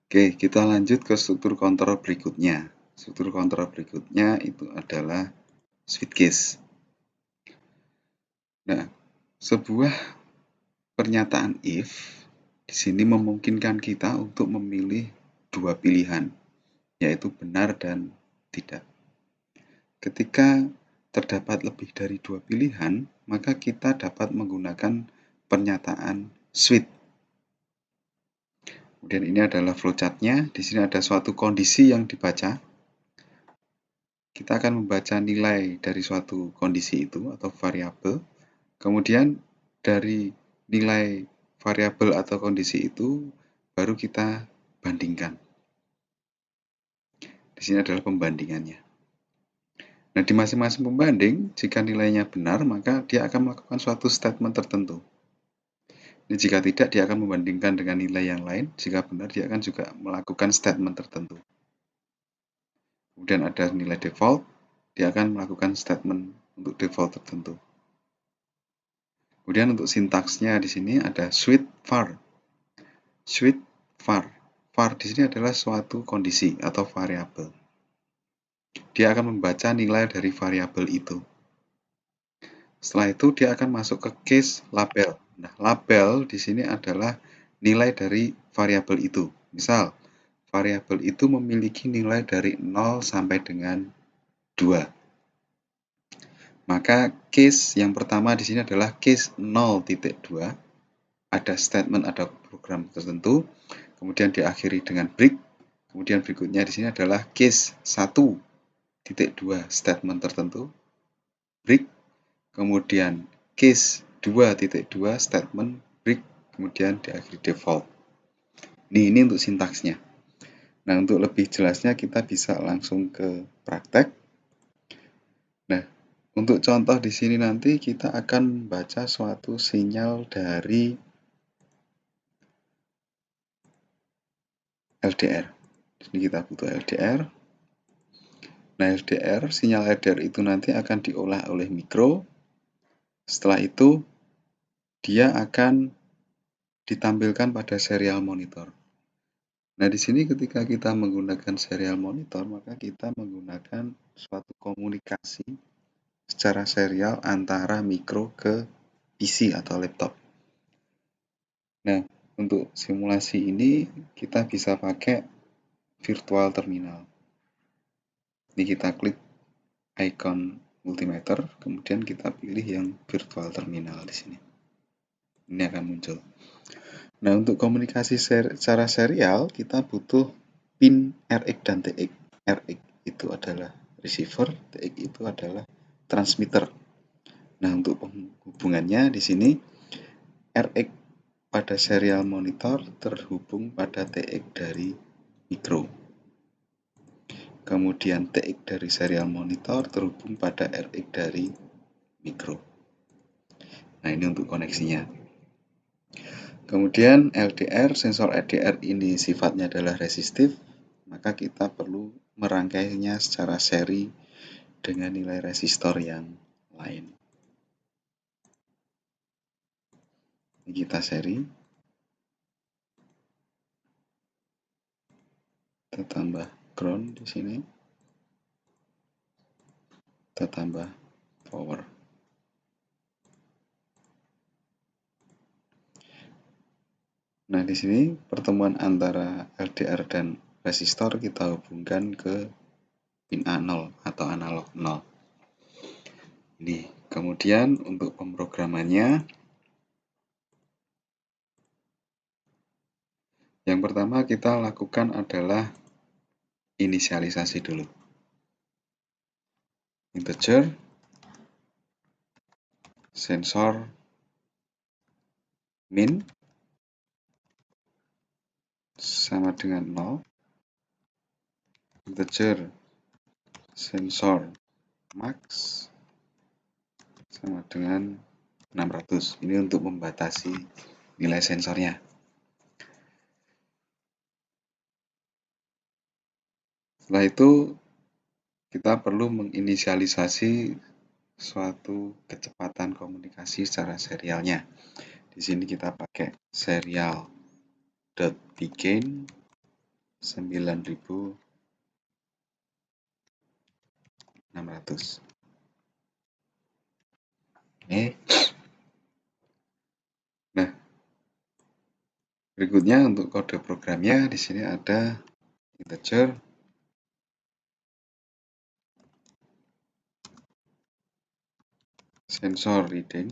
Oke, kita lanjut ke struktur kontrol berikutnya. Struktur kontrol berikutnya itu adalah switch case. Nah, sebuah pernyataan if di sini memungkinkan kita untuk memilih dua pilihan, yaitu benar dan tidak. Ketika terdapat lebih dari dua pilihan, maka kita dapat menggunakan pernyataan switch. Kemudian ini adalah flowchart-nya. Di sini ada suatu kondisi yang dibaca. Kita akan membaca nilai dari suatu kondisi itu atau variabel. Kemudian dari nilai variabel atau kondisi itu baru kita bandingkan. Di sini adalah pembandingannya. Nah, di masing-masing pembanding, jika nilainya benar, maka dia akan melakukan suatu statement tertentu. Dan jika tidak, dia akan membandingkan dengan nilai yang lain. Jika benar, dia akan juga melakukan statement tertentu. Kemudian ada nilai default, dia akan melakukan statement untuk default tertentu. Kemudian untuk sintaksnya di sini ada switch var. Switch var. Var di sini adalah suatu kondisi atau variabel. Dia akan membaca nilai dari variabel itu. Setelah itu dia akan masuk ke case label. Nah, label di sini adalah nilai dari variabel itu. Misal, variabel itu memiliki nilai dari 0 sampai dengan 2. Maka case yang pertama di sini adalah case 0.2. Ada statement, ada program tertentu. Kemudian diakhiri dengan break. Kemudian berikutnya di sini adalah case 1.2 statement tertentu. Break. Kemudian case 2.2 statement break, kemudian diakhiri default. Ini untuk sintaksnya. Nah, untuk lebih jelasnya kita bisa langsung ke praktek. Nah, untuk contoh di sini nanti kita akan membaca suatu sinyal dari LDR. Di sini kita butuh LDR. Nah, LDR, sinyal LDR itu nanti akan diolah oleh mikro. Setelah itu, dia akan ditampilkan pada serial monitor. Nah, di sini ketika kita menggunakan serial monitor, maka kita menggunakan suatu komunikasi secara serial antara mikro ke PC atau laptop. Nah, untuk simulasi ini kita bisa pakai virtual terminal. Ini kita klik icon multimeter, kemudian kita pilih yang virtual terminal di sini. Ini akan muncul. Nah, untuk komunikasi secara serial, kita butuh pin RX dan TX. RX itu adalah receiver, TX itu adalah transmitter. Nah, untuk penghubungannya di sini, RX pada serial monitor terhubung pada TX dari mikro. Kemudian TX dari serial monitor terhubung pada RX dari mikro. Nah, ini untuk koneksinya. Kemudian LDR, sensor LDR ini sifatnya adalah resistif, maka kita perlu merangkainya secara seri dengan nilai resistor yang lain. Ini kita seri. Kita tambah ground di sini. Kita tambah power. Nah, di sini pertemuan antara LDR dan resistor kita hubungkan ke pin A0 atau analog 0. Ini kemudian untuk pemrogramannya, yang pertama kita lakukan adalah inisialisasi dulu. Integer sensor min sama dengan 0. Integer sensor max sama dengan 600. Ini untuk membatasi nilai sensornya. Setelah itu kita perlu menginisialisasi suatu kecepatan komunikasi secara serialnya. Di sini kita pakai serial.begin 9.600. Oke. Nah, berikutnya untuk kode programnya di sini ada integer sensor reading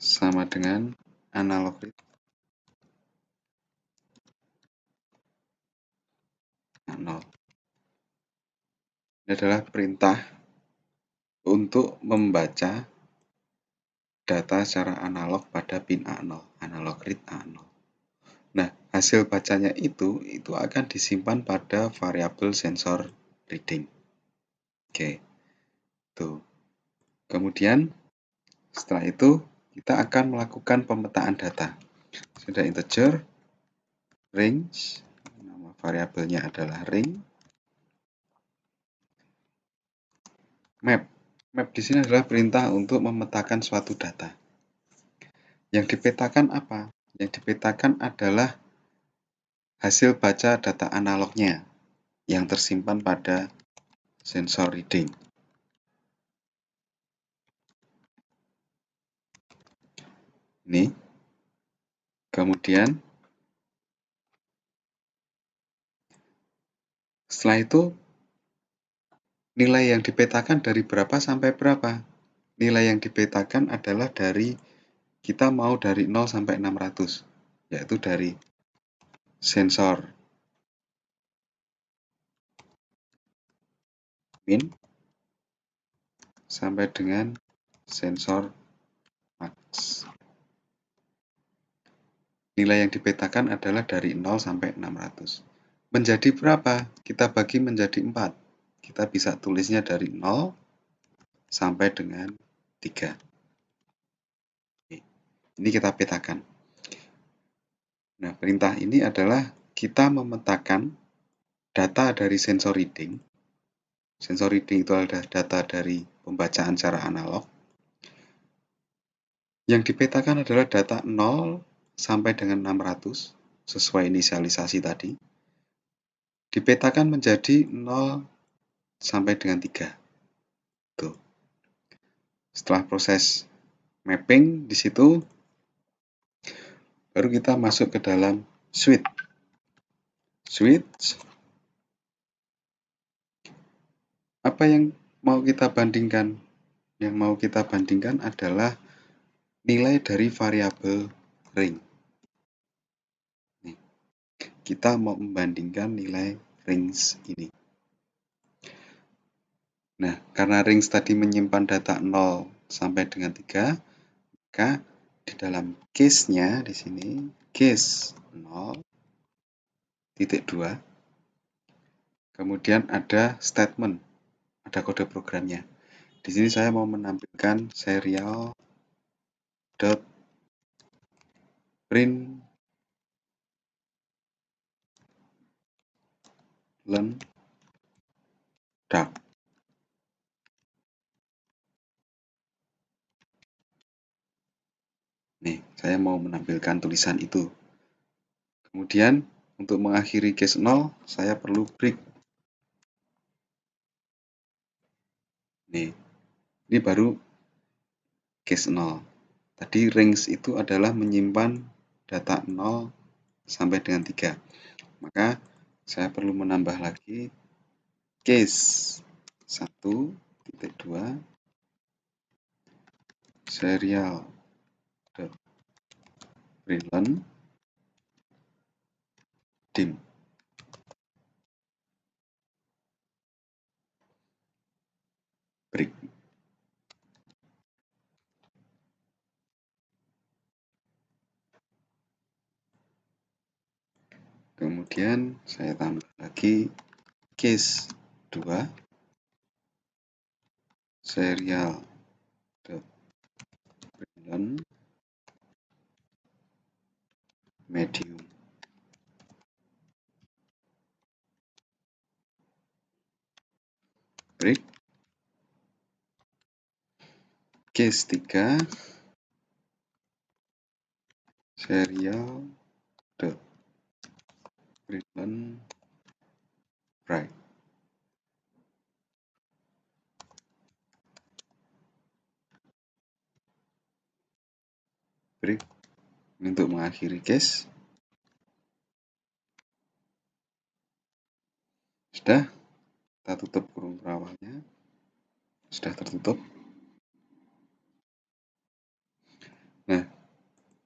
sama dengan analog read 0. Ini adalah perintah untuk membaca data secara analog pada pin A0, analog read A0. Nah, hasil bacanya itu akan disimpan pada variabel sensor reading. Oke, tuh. Kemudian setelah itu kita akan melakukan pemetaan data. Sudah integer range, nama variabelnya adalah ring. Map. Map di sini adalah perintah untuk memetakan suatu data. Yang dipetakan apa? Yang dipetakan adalah hasil baca data analognya yang tersimpan pada sensor reading. Ini. Kemudian setelah itu nilai yang dipetakan dari berapa sampai berapa? Nilai yang dipetakan adalah dari kita mau dari 0 sampai 600, yaitu dari sensor min sampai dengan sensor max. Nilai yang dipetakan adalah dari 0 sampai 600. Menjadi berapa? Kita bagi menjadi 4. Kita bisa tulisnya dari 0 sampai dengan 3. Ini kita petakan. Nah, perintah ini adalah kita memetakan data dari sensor reading. Sensor reading itu adalah data dari pembacaan secara analog. Yang dipetakan adalah data 0 sampai dengan 600 sesuai inisialisasi tadi. Dipetakan menjadi 0 sampai dengan 3. Tuh. Setelah proses mapping di situ baru kita masuk ke dalam switch. Switch. Apa yang mau kita bandingkan? Yang mau kita bandingkan adalah nilai dari variabel ring. Nih, kita mau membandingkan nilai range ini. Nah, karena range tadi menyimpan data 0 sampai dengan 3, maka di dalam case-nya di sini case 0.2, kemudian ada statement, ada kode programnya. Di sini saya mau menampilkan serial dot print learn dark. Nih, saya mau menampilkan tulisan itu. Kemudian untuk mengakhiri case 0, saya perlu break. Nih, ini baru case 0. Tadi range itu adalah menyimpan data 0 sampai dengan 3. Maka saya perlu menambah lagi case 1.2 serial println dim. Break. Kemudian saya tambah lagi case 2 serial println medium. Break. Case 3 serial brilliant, bright. Break. Ini untuk mengakhiri case. Sudah, kita tutup kurung terawalnya. Sudah tertutup. Nah,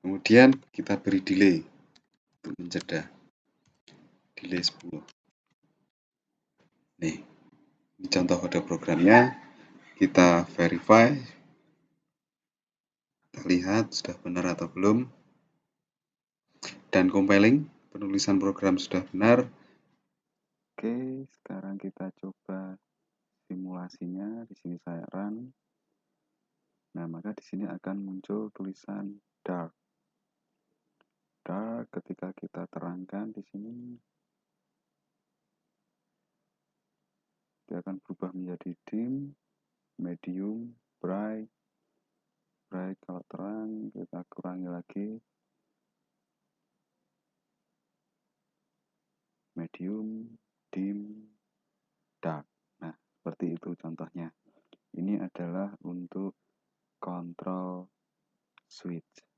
kemudian kita beri delay untuk mencegah. Delay 10. Nih, ini contoh kode programnya. Kita verify. Kita lihat sudah benar atau belum. Dan compiling, penulisan program sudah benar. Oke, sekarang kita coba simulasinya. Di sini saya run. Nah, maka di sini akan muncul tulisan dark. Dark ketika kita terangkan di sini, dia akan berubah menjadi dim, medium, bright. Bright kalau terang, kita kurangi lagi. Medium, dim, dark. Nah, seperti itu contohnya. Ini adalah untuk control switch.